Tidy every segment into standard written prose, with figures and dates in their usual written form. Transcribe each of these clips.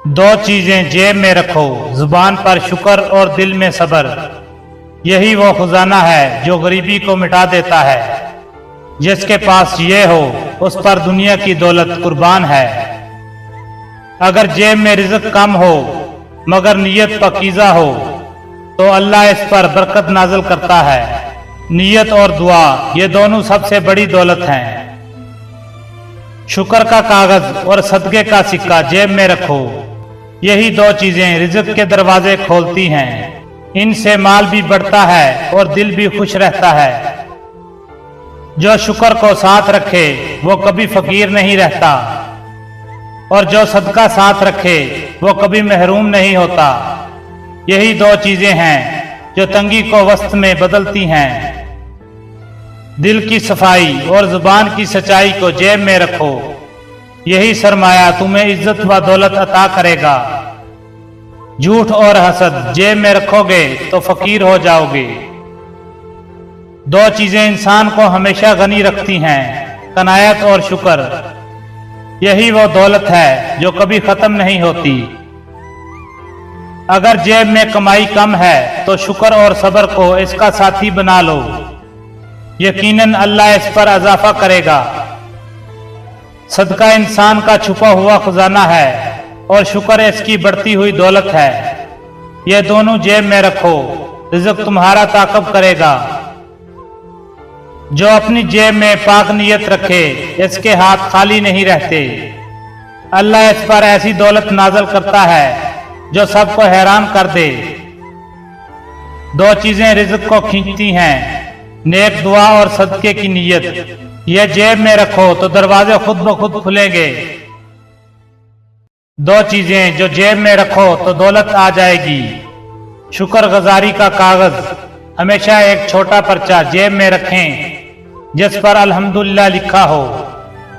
दो चीजें जेब में रखो, जुबान पर शुक्र और दिल में सब्र। यही वो खजाना है जो गरीबी को मिटा देता है। जिसके पास ये हो उस पर दुनिया की दौलत कुर्बान है। अगर जेब में रिज़्क कम हो मगर नीयत पकीज़ा हो तो अल्लाह इस पर बरकत नाज़िल करता है। नीयत और दुआ ये दोनों सबसे बड़ी दौलत हैं। शुक्र का कागज और सदके का सिक्का जेब में रखो। यही दो चीजें रिज़्क के दरवाजे खोलती हैं। इनसे माल भी बढ़ता है और दिल भी खुश रहता है। जो शुक्र को साथ रखे वो कभी फकीर नहीं रहता और जो सदका साथ रखे वो कभी महरूम नहीं होता। यही दो चीजें हैं जो तंगी को वस्त में बदलती हैं। दिल की सफाई और जुबान की सच्चाई को जेब में रखो। यही सरमाया तुम्हें इज्जत व दौलत अता करेगा। झूठ और हसद जेब में रखोगे तो फकीर हो जाओगे। दो चीजें इंसान को हमेशा गनी रखती हैं, कनायत और शुक्र। यही वो दौलत है जो कभी खत्म नहीं होती। अगर जेब में कमाई कम है तो शुक्र और सब्र को इसका साथी बना लो। यकीनन अल्लाह इस पर इजाफा करेगा। सदका इंसान का छुपा हुआ खजाना है और शुक्र इसकी बढ़ती हुई दौलत है। ये दोनों जेब में रखो, रिज़्क तुम्हारा ताक़ब करेगा। जो अपनी जेब में पाक नियत रखे इसके हाथ खाली नहीं रहते। अल्लाह इस पर ऐसी दौलत नाज़िल करता है जो सबको हैरान कर दे। दो चीजें रिज़्क को खींचती हैं, नेक दुआ और सदके की नीयत। यह जेब में रखो तो दरवाजे खुद ब खुद खुलेंगे। दो चीजें जो जेब में रखो तो दौलत आ जाएगी। शुक्रगुजारी का कागज, हमेशा एक छोटा पर्चा जेब में रखें जिस पर अल्हम्दुलिल्लाह लिखा हो।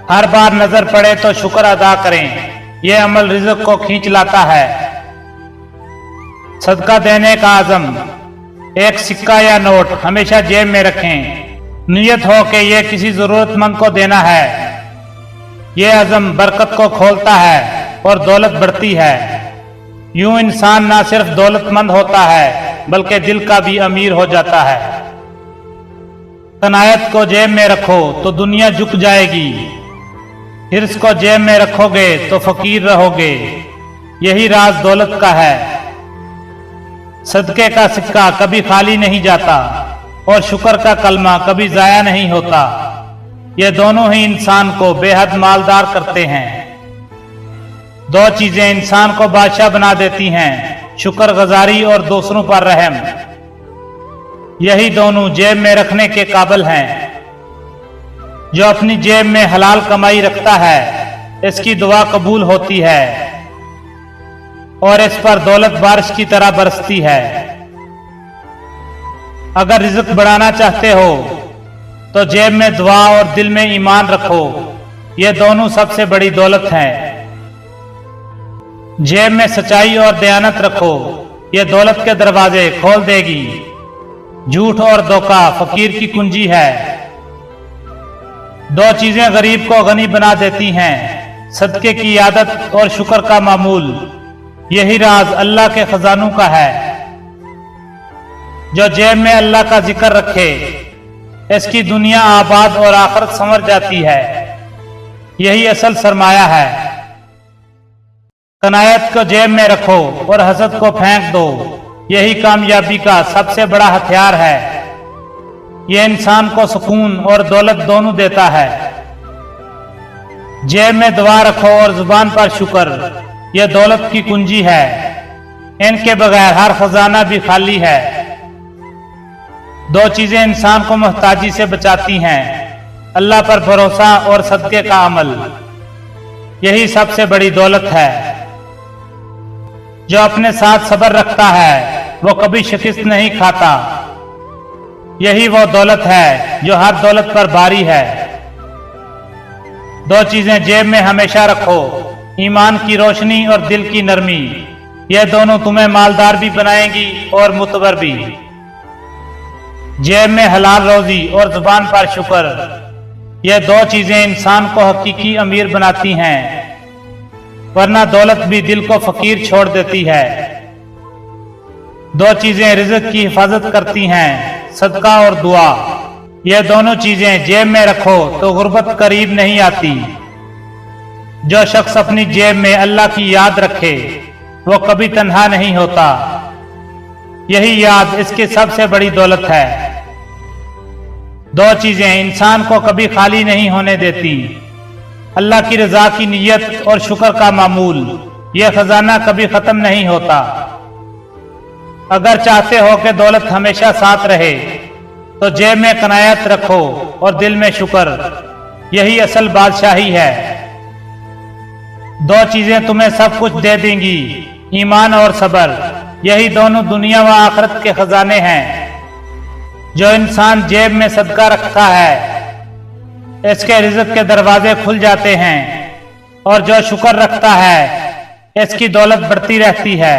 हर बार नजर पड़े तो शुक्र अदा करें। यह अमल रिज़्क को खींच लाता है। सदका देने का आज़म, एक सिक्का या नोट हमेशा जेब में रखें। नियत हो कि यह किसी जरूरतमंद को देना है। यह अज़म बरकत को खोलता है और दौलत बढ़ती है। यूं इंसान ना सिर्फ दौलतमंद होता है बल्कि दिल का भी अमीर हो जाता है। कनायत को जेब में रखो तो दुनिया झुक जाएगी। हिर्स को जेब में रखोगे तो फकीर रहोगे। यही राज दौलत का है। सदके का सिक्का कभी खाली नहीं जाता और शुक्र का कलमा कभी जाया नहीं होता। ये दोनों ही इंसान को बेहद मालदार करते हैं। दो चीजें इंसान को बादशाह बना देती हैं, शुक्रगुजारी और दूसरों पर रहम। यही दोनों जेब में रखने के काबिल हैं। जो अपनी जेब में हलाल कमाई रखता है इसकी दुआ कबूल होती है और इस पर दौलत बारिश की तरह बरसती है। अगर रिज़्क बढ़ाना चाहते हो तो जेब में दुआ और दिल में ईमान रखो। ये दोनों सबसे बड़ी दौलत हैं। जेब में सच्चाई और दयानत रखो। ये दौलत के दरवाजे खोल देगी। झूठ और धोखा फकीर की कुंजी है। दो चीजें गरीब को गनी बना देती हैं, सदके की आदत और शुक्र का मामूल। यही राज अल्लाह के खजानों का है। जो जेब में अल्लाह का जिक्र रखे इसकी दुनिया आबाद और आखिरत संवर जाती है। यही असल सरमाया है। कनायत को जेब में रखो और हसद को फेंक दो। यही कामयाबी का सबसे बड़ा हथियार है। यह इंसान को सुकून और दौलत दोनों देता है। जेब में दुआ रखो और जुबान पर शुक्र। यह दौलत की कुंजी है। इनके बगैर हर खजाना भी खाली है। दो चीजें इंसान को मोहताजी से बचाती हैं, अल्लाह पर भरोसा और सदके का अमल। यही सबसे बड़ी दौलत है। जो अपने साथ सब्र रखता है वो कभी शिकस्त नहीं खाता। यही वो दौलत है जो हर दौलत पर भारी है। दो चीजें जेब में हमेशा रखो, ईमान की रोशनी और दिल की नरमी। यह दोनों तुम्हें मालदार भी बनाएंगी और मुतबर भी। जेब में हलाल रोजी और जुबान पर शुक्र। यह दो चीजें इंसान को हकीकी अमीर बनाती हैं। वरना दौलत भी दिल को फकीर छोड़ देती है। दो चीजें रिज़्क की हिफाजत करती हैं, सदका और दुआ। यह दोनों चीजें जेब में रखो तो गुर्बत करीब नहीं आती। जो शख्स अपनी जेब में अल्लाह की याद रखे वो कभी तन्हा नहीं होता। यही याद इसकी सबसे बड़ी दौलत है। दो चीजें इंसान को कभी खाली नहीं होने देती, अल्लाह की रजा की नियत और शुक्र का मामूल। यह खजाना कभी खत्म नहीं होता। अगर चाहते हो कि दौलत हमेशा साथ रहे तो जेब में कनायत रखो और दिल में शुक्र। यही असल बादशाही है। दो चीजें तुम्हें सब कुछ दे देंगी, ईमान और सब्र। यही दोनों दुनिया व आखिरत के खजाने हैं। जो इंसान जेब में सदका रखता है इसके रिज़्क के दरवाजे खुल जाते हैं, और जो शुक्र रखता है इसकी दौलत बढ़ती रहती है।